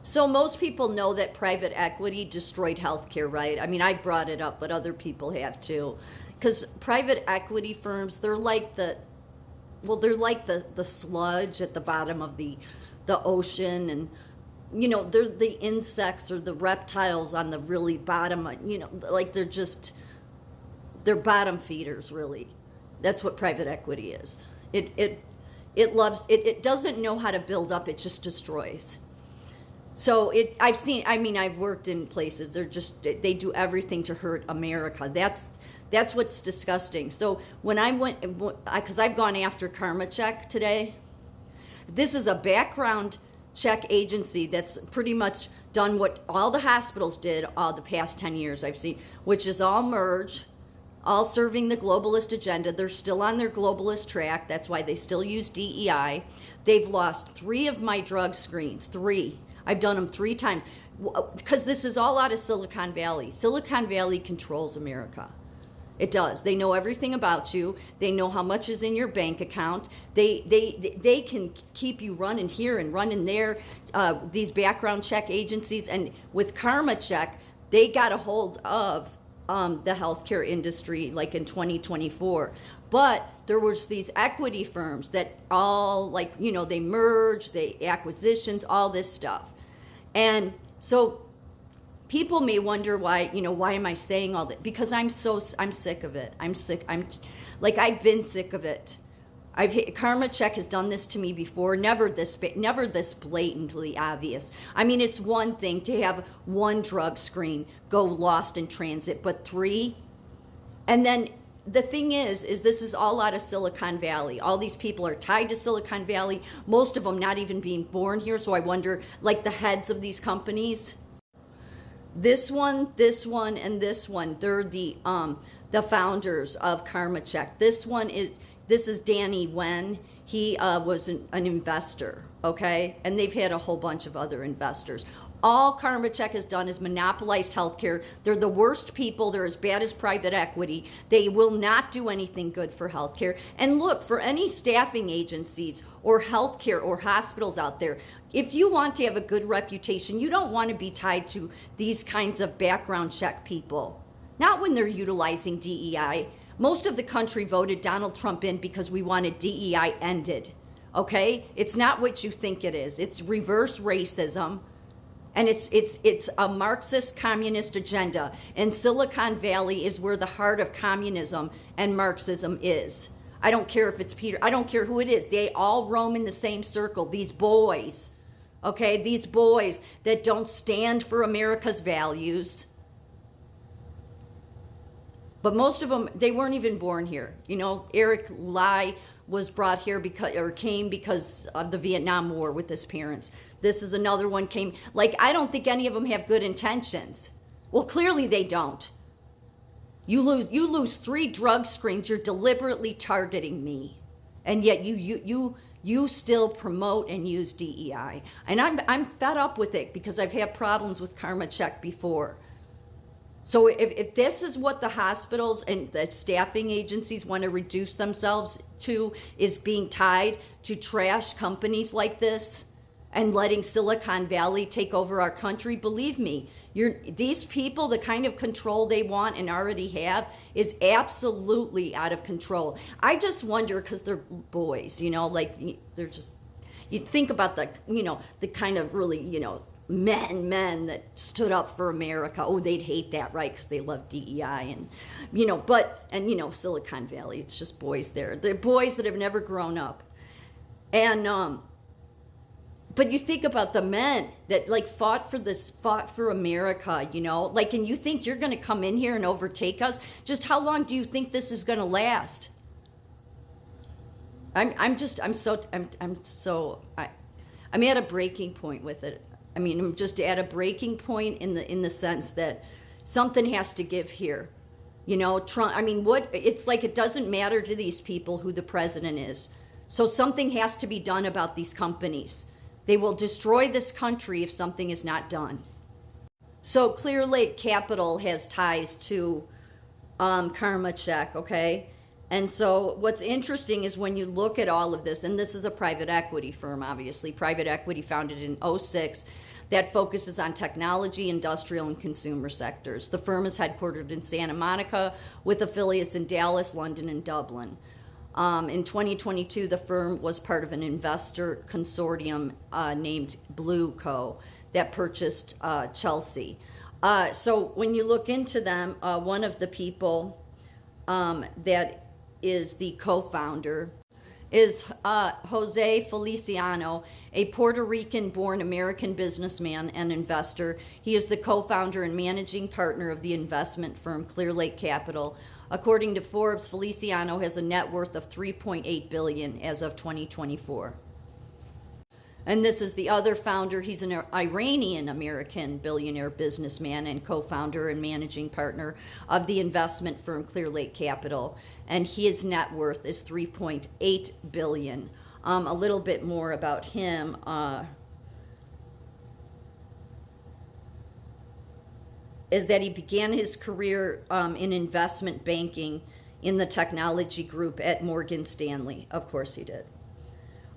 So most people know that private equity destroyed healthcare, right? I mean, I brought it up, but other people have too. Because private equity firms, they're like the sludge at the bottom of the ocean, and they're the insects or the reptiles on the really bottom, like they're bottom feeders, really. That's what private equity is. It doesn't know how to build up, it just destroys. So I've worked in places, they do everything to hurt America. That's what's disgusting. So when I went, because I've gone after Karmacheck today, this is a background check agency that's pretty much done what all the hospitals did all the past 10 years I've seen, which is all merge, all serving the globalist agenda. They're still on their globalist track. That's why they still use DEI. They've lost 3 of my drug screens, 3. I've done them 3 times because this is all out of Silicon Valley. Silicon Valley controls America. It does. They know everything about you. They know how much is in your bank account. They can keep you running here and running there. These background check agencies, and with Karmacheck, they got a hold of the healthcare industry like in 2024. But there was these equity firms that all they merge, they acquisitions, all this stuff. And so people may wonder why am I saying all that? Because I'm sick of it. I've been sick of it. Karmacheck has done this to me before. Never this blatantly obvious. I mean, it's one thing to have 1 drug screen go lost in transit, but 3, and then the thing is this is all out of Silicon Valley. All these people are tied to Silicon Valley. Most of them not even being born here. So I wonder, like the heads of these companies. This one, and this one, they're the founders of Karmacheck. This is Danny Wen. He was an investor, okay? And they've had a whole bunch of other investors. All Karmacheck has done is monopolized healthcare. They're the worst people. They're as bad as private equity. They will not do anything good for healthcare. And look, for any staffing agencies or healthcare or hospitals out there, if you want to have a good reputation, you don't want to be tied to these kinds of background check people. Not when they're utilizing DEI. Most of the country voted Donald Trump in because we wanted DEI ended, okay? It's not what you think it is. It's reverse racism, and it's a Marxist communist agenda. And Silicon Valley is where the heart of communism and Marxism is. I don't care if it's Peter. I don't care who it is. They all roam in the same circle. These boys, okay? These boys that don't stand for America's values. But most of them, they weren't even born here. Eric Lai was brought here came because of the Vietnam War with his parents. This is another one came. I don't think any of them have good intentions. Well, clearly they don't. You lose 3 drug screens. You're deliberately targeting me, and yet you still promote and use DEI. And I'm fed up with it because I've had problems with Karmacheck before. So if this is what the hospitals and the staffing agencies want to reduce themselves to, is being tied to trash companies like this and letting Silicon Valley take over our country, believe me, these people, the kind of control they want and already have is absolutely out of control. I just wonder, because they're boys, they're just, you think about the kind of really, men that stood up for America. Oh, they'd hate that, right? Because they love DEI and Silicon Valley. It's just boys there. They're boys that have never grown up. And but you think about the men that fought for America, and you think you're going to come in here and overtake us? Just how long do you think this is going to last? I'm at a breaking point with it. I'm just at a breaking point in the sense that something has to give here. Trump, it's like it doesn't matter to these people who the president is. So something has to be done about these companies. They will destroy this country if something is not done. So Clear Lake Capital has ties to Karmacheck, okay? And so what's interesting is when you look at all of this, and this is a private equity firm, obviously, private equity founded in '06, that focuses on technology, industrial, and consumer sectors. The firm is headquartered in Santa Monica with affiliates in Dallas, London, and Dublin. In 2022, the firm was part of an investor consortium named Blue Co. that purchased Chelsea. So when you look into them, one of the people that is the co-founder is Jose Feliciano, a Puerto Rican-born American businessman and investor. He is the co-founder and managing partner of the investment firm Clear Lake Capital. According to Forbes, Feliciano has a net worth of $3.8 billion as of 2024. And this is the other founder. He's an Iranian-American billionaire businessman and co-founder and managing partner of the investment firm Clear Lake Capital. And his net worth is $3.8 billion. A little bit more about him. Is that he began his career in investment banking in the technology group at Morgan Stanley. Of course he did.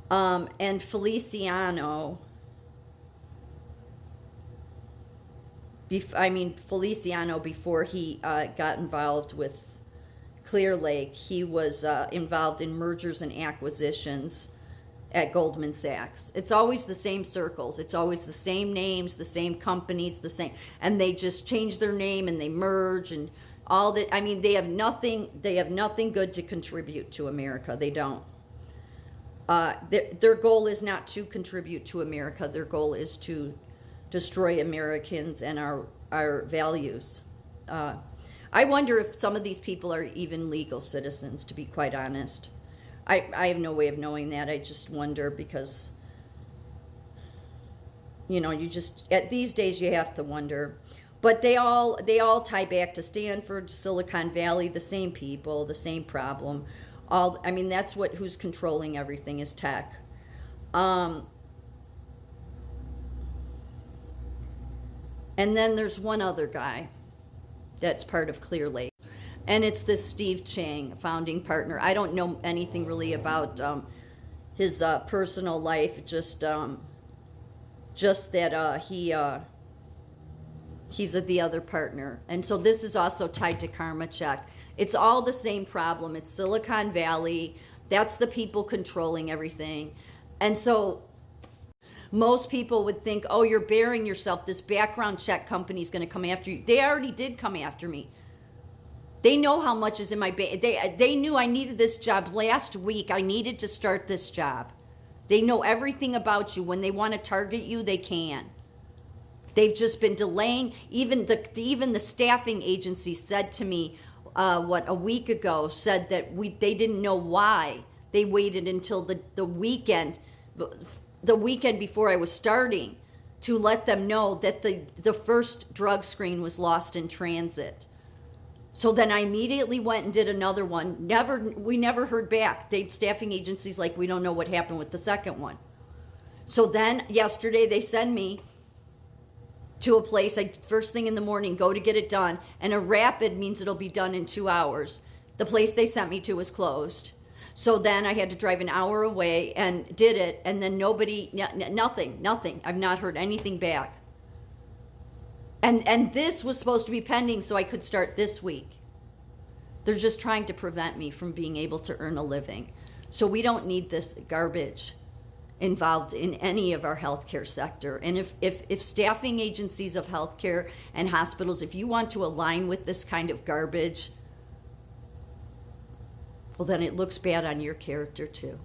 And Feliciano, before he got involved with Clear Lake, he was involved in mergers and acquisitions at Goldman Sachs. It's always the same circles. It's always the same names, the same companies, the same, and they just change their name and they merge and all that. I mean, they have nothing good to contribute to America. They don't. Their goal is not to contribute to America. Their goal is to destroy Americans and our values. I wonder if some of these people are even legal citizens, to be quite honest. I have no way of knowing that. I just wonder because, you just, at these days you have to wonder. But they all tie back to Stanford, Silicon Valley, the same people, the same problem. That's who's controlling everything is tech. And then there's one other guy that's part of Clear Lake. And it's this Steve Chang, founding partner. I don't know anything really about his personal life, just that he's the other partner. And so this is also tied to Karmacheck. It's all the same problem. It's Silicon Valley. That's the people controlling everything. And so most people would think, oh, you're burying yourself. This background check company is going to come after you. They already did come after me. They know how much is in my bank. They knew I needed this job last week. I needed to start this job. They know everything about you. When they want to target you, they can. They've just been delaying. Even the staffing agency said to me, a week ago, said that they didn't know why they waited until the weekend before I was starting to let them know that the first drug screen was lost in transit. So then I immediately went and did another one. We never heard back. Staffing agencies we don't know what happened with the second one. So then yesterday they send me to a place, first thing in the morning, go to get it done. And a rapid means it'll be done in 2 hours. The place they sent me to was closed. So then I had to drive an hour away and did it. And then nothing. I've not heard anything back. And this was supposed to be pending so I could start this week. They're just trying to prevent me from being able to earn a living. So we don't need this garbage involved in any of our healthcare sector. And if staffing agencies of healthcare and hospitals, if you want to align with this kind of garbage, well, then it looks bad on your character too.